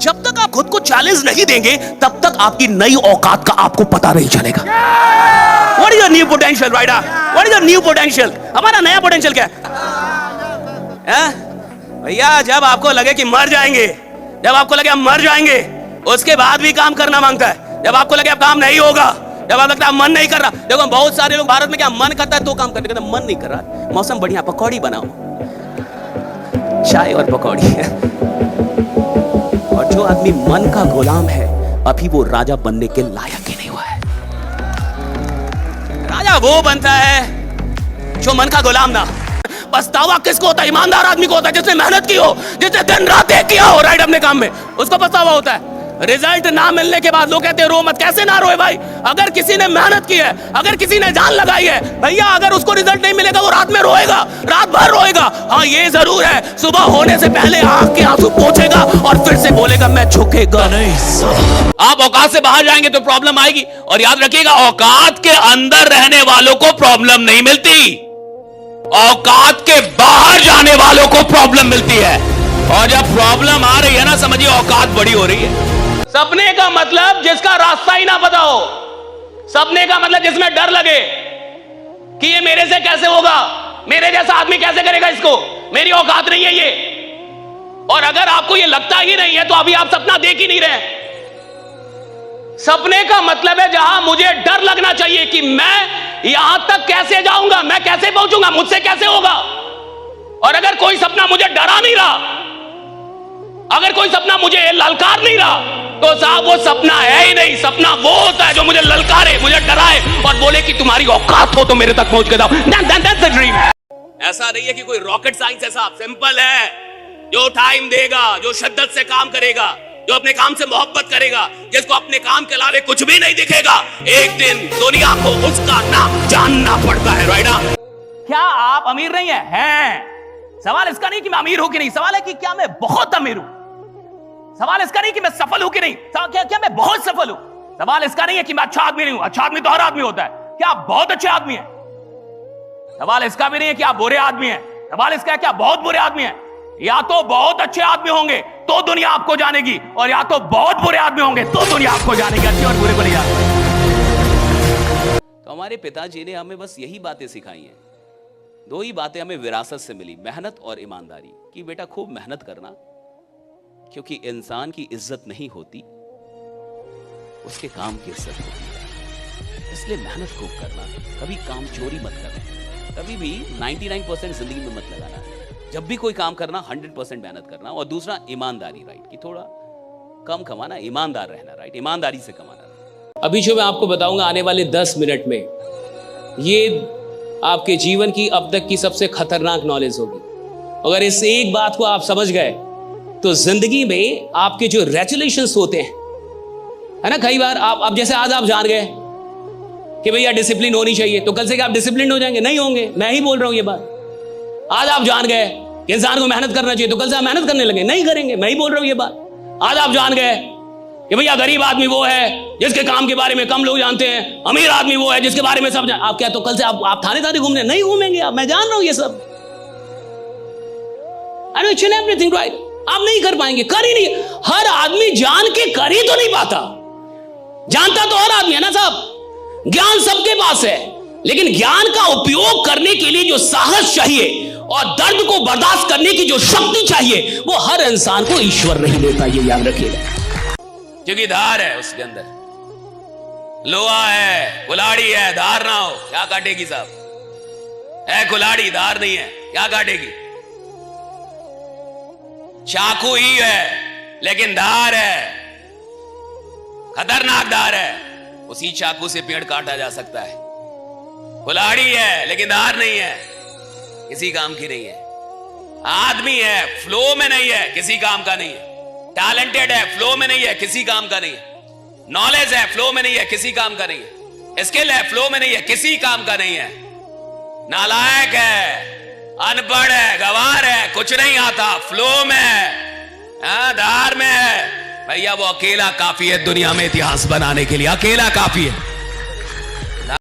जब तक आप खुद को चैलेंज नहीं देंगे तब तक आपकी नई औकात का आपको पता नहीं चलेगा। What is your new potential rider? What is your new potential? हमारा नया पोटेंशियल क्या है? भैया जब आपको लगे कि मर जाएंगे, जब आपको लगे हम मर जाएंगे, उसके बाद भी काम करना मांगता है। जब आपको लगे अब काम नहीं होगा, जब आपको लगता है मन नहीं कर रहा। देखो बहुत सारे लोग भारत में क्या मन करता है तो काम करने का, मन नहीं कर रहा, मौसम बढ़िया, पकौड़ी बनाओ, चाय और पकौड़ी। और जो आदमी मन का गुलाम है अभी वो राजा बनने के लायक ही नहीं हुआ है। राजा वो बनता है जो मन का गुलाम ना। पछतावा किसको होता है? ईमानदार आदमी को होता है, जिसने मेहनत की हो, जिसने दिन रात एक किया हो राइट अपने काम में, उसको पछतावा होता है। रिजल्ट ना मिलने के बाद लोग कहते हैं रो मत। कैसे ना रोए भाई? अगर किसी ने मेहनत की है, अगर किसी ने जान लगाई है, भैया अगर उसको रिजल्ट नहीं मिलेगा वो रात में रोएगा, रात भर रोएगा। हाँ ये जरूर है, सुबह होने से पहले आंख के आंसू पोंछेगा और फिर से बोलेगा मैं झुकेगा नहीं। आप औकात से बाहर जाएंगे तो प्रॉब्लम आएगी, और याद रखिएगा औकात के अंदर रहने वालों को प्रॉब्लम नहीं मिलती, औकात के बाहर जाने वालों को प्रॉब्लम मिलती है। और जब प्रॉब्लम आ रही है ना, समझिए औकात बड़ी हो रही है। सपने का मतलब जिसका रास्ता ही ना पता हो, सपने का मतलब जिसमें डर लगे कि ये मेरे से कैसे होगा, मेरे जैसा आदमी कैसे करेगा इसको, मेरी औकात नहीं है ये। और अगर आपको ये लगता ही नहीं है तो अभी आप सपना देख ही नहीं रहे। सपने का मतलब है जहां मुझे डर लगना चाहिए कि मैं यहां तक कैसे जाऊंगा, मैं कैसे पहुंचूंगा, मुझसे कैसे होगा। और अगर कोई सपना मुझे डरा नहीं रहा, अगर कोई सपना मुझे ललकार नहीं रहा, तो साहब वो सपना है ही नहीं। सपना वो होता है जो मुझे ललकारे, मुझे डराए और बोले कि तुम्हारी औकात हो तो मेरे तक पहुंच के जाओ। That's the dream। ऐसा नहीं है कि कोई रॉकेट साइंस है साहब, सिंपल है। जो टाइम देगा, जो शिद्दत से काम करेगा, जो अपने काम से मोहब्बत करेगा, जिसको अपने काम के अलावा कुछ भी नहीं दिखेगा, एक दिन दुनिया को उसका नाम जानना पड़ता है। राइडा क्या आप अमीर नहीं है? सवाल इसका नहीं कि मैं अमीर हूं कि नहीं, सवाल है कि क्या मैं बहुत अमीर हूं। सवाल इसका नहीं कि मैं सफल हूं कि नहीं, क्या मैं बहुत सफल हूं। सवाल इसका नहीं है कि मैं अच्छा आदमी नहीं हूं, अच्छा आदमी तो हर आदमी होता है, क्या आप बहुत अच्छे आदमी हैं। सवाल इसका भी नहीं है कि आप बुरे आदमी हैं, सवाल इसका है कि आप बहुत बुरे आदमी हैं। या तो बहुत अच्छे आदमी होंगे तो दुनिया आपको जानेगी, और या तो बहुत बुरे आदमी होंगे तो दुनिया आपको जानेगी। अच्छे और बुरे को नहीं जानेगी। तो हमारे पिताजी ने हमें बस यही बातें सिखाई हैं। दो ही बातें हमें विरासत से मिली, मेहनत और ईमानदारी। कि बेटा खूब मेहनत करना, क्योंकि इंसान की इज्जत नहीं होती, उसके काम की इज्जत होती है। इसलिए मेहनत खूब करना, कभी काम चोरी मत करना, कभी भी 99% जिंदगी में मत लगाना। जब भी कोई काम करना 100% मेहनत करना। और दूसरा ईमानदारी, राइट, कि थोड़ा कम कमाना, ईमानदार रहना, राइट, ईमानदारी से कमाना। अभी जो मैं आपको बताऊंगा आने वाले 10 मिनट में, ये आपके जीवन की अब तक की सबसे खतरनाक नॉलेज होगी। अगर इस एक बात को आप समझ गए तो जिंदगी में आपके जो रेजुलेशंस होते हैं, है ना, कई बार आप, अब जैसे आज आप जान गए कि भैया डिसिप्लिन होनी चाहिए, तो कल से क्या आप डिसिप्लिन हो जाएंगे? नहीं होंगे। मैं ही बोल रहा हूं ये बात। आज आप जान गए कि इंसान को मेहनत करना चाहिए, तो कल से आप मेहनत करने लगे? नहीं करेंगे। मैं ही बोल रहा हूं ये बात। आज आप जान गए कि भैया गरीब आदमी वो है जिसके काम के बारे में कम लोग जानते हैं, अमीर आदमी वो है जिसके बारे में सब आप क्या, तो कल से आप थाने थाने घूमने नहीं घूमेंगे आप। मैं जान रहा हूं ये सब। I know each and everything, right. आप नहीं कर पाएंगे, कर ही नहीं। हर आदमी जान के कर ही तो नहीं पाता। जानता तो हर आदमी है ना साहब। ज्ञान सबके पास है, लेकिन ज्ञान का उपयोग करने के लिए जो साहस चाहिए और दर्द को बर्दाश्त करने की जो शक्ति चाहिए, वो हर इंसान को ईश्वर नहीं देता। ये याद रखिएगा। क्योंकि धार है उसके अंदर, लोहा है, कुल्हाड़ी है, धार ना हो क्या काटेगी साहब? है कुल्हाड़ी, धार नहीं है, क्या काटेगी? चाकू ही है लेकिन धार है, खतरनाक धार है। उसी चाकू से पेड़ काटा जा सकता है। कुल्हाड़ी है लेकिन धार नहीं है, किसी काम की नहीं है। आदमी है, फ्लो में नहीं है, किसी काम का नहीं है। टैलेंटेड है, फ्लो में नहीं है, किसी काम का नहीं है। नॉलेज है, फ्लो में नहीं है, किसी काम का नहीं है। स्किल है, फ्लो में नहीं है, किसी काम का नहीं है। नालायक है, अनपढ़ है, गवार है, कुछ नहीं आता, फ्लो में है, धार में है। भैया वो अकेला काफी है दुनिया में इतिहास बनाने के लिए, अकेला काफी है।